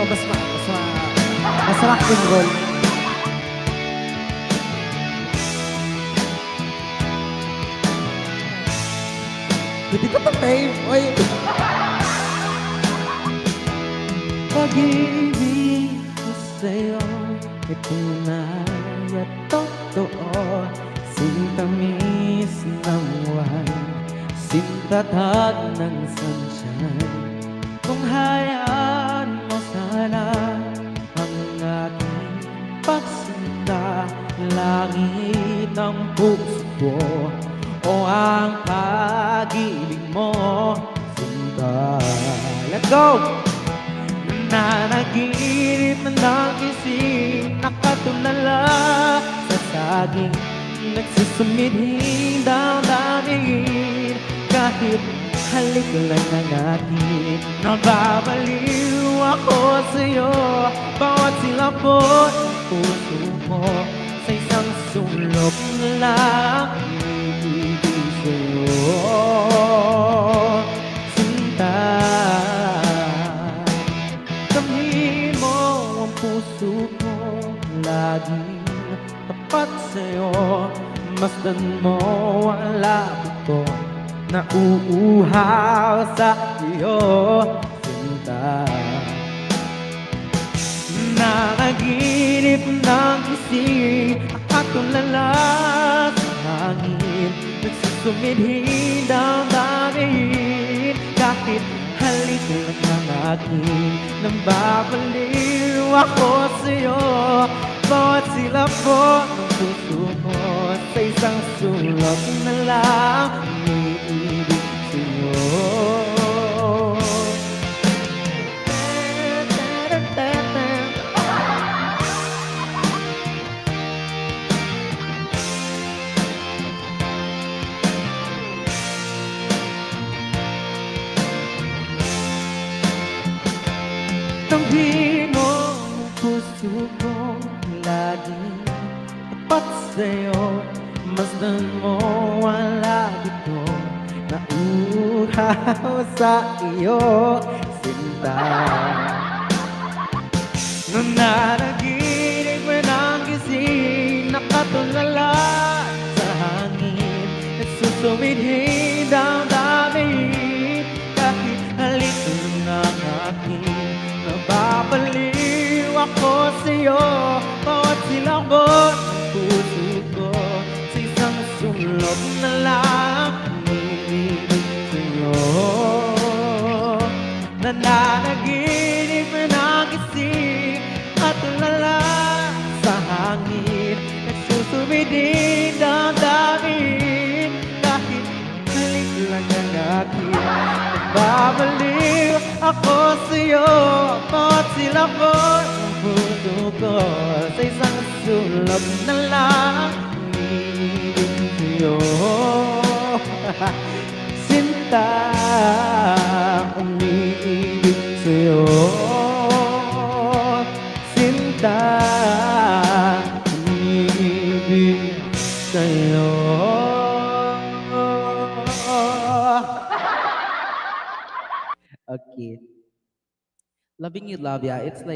mas rock and roll. Pwede ko pa, babe. Oy. Pag-ibig ko sa'yo, itunay at totoo. Sintamis ng buwan, sintatag ng sunshine. Kung hayaan mo sana ang aking pagsinta, langit ng puso ko o ang pag-ibig mo, sinta. Let's go! Nanaginip ng isip, nakatulala sa saging, nagsusumidhing damdamin. Kahit halik lang ng atin, nababaliw ako sa'yo. Bawat silabot ng puso mo, sa isang sulok na lang ibig sa'yo, sinta. Damhin mo ang puso ko, laging tapat sa'yo. Masdan mo ang labot ko, nauuhaw sa iyo, sinta. Nanaginip ng isip, nakatulala sa hangin, nagsusumidhing damdamin. Kahit halik lang ng akin, nababaliw ako sa'yo. Bawat silabot ng puso mo, sa isang sulok na lang umiibig sa'yo. Tampi mo ang puso ko, laging tapat sa'yo. Masdan mo ang labit ko, nauuhaw sa iyo, sinta. Nanaginip ng gising, nakatulala sa hangin, nagsusumidhing damdamin. Kahit halik ng akin, nababaliw ako sa'yo. Bawat silabot ng puso ko, sa isang sulok na lang umiibig sa'yo. Nananaginip ng isip, katulala sa hangin, nagsusumidhing damdamin. Kahit halik lang ang akin, nagbabaliw ako sa'yo. Bawat silabot ng puso ko, sa isang sulok na lang umiibig sa'yo. Sinta, umiibig sa'yo. Sinta, umiibig sa'yo. Okay. Loving you, love ya. It's like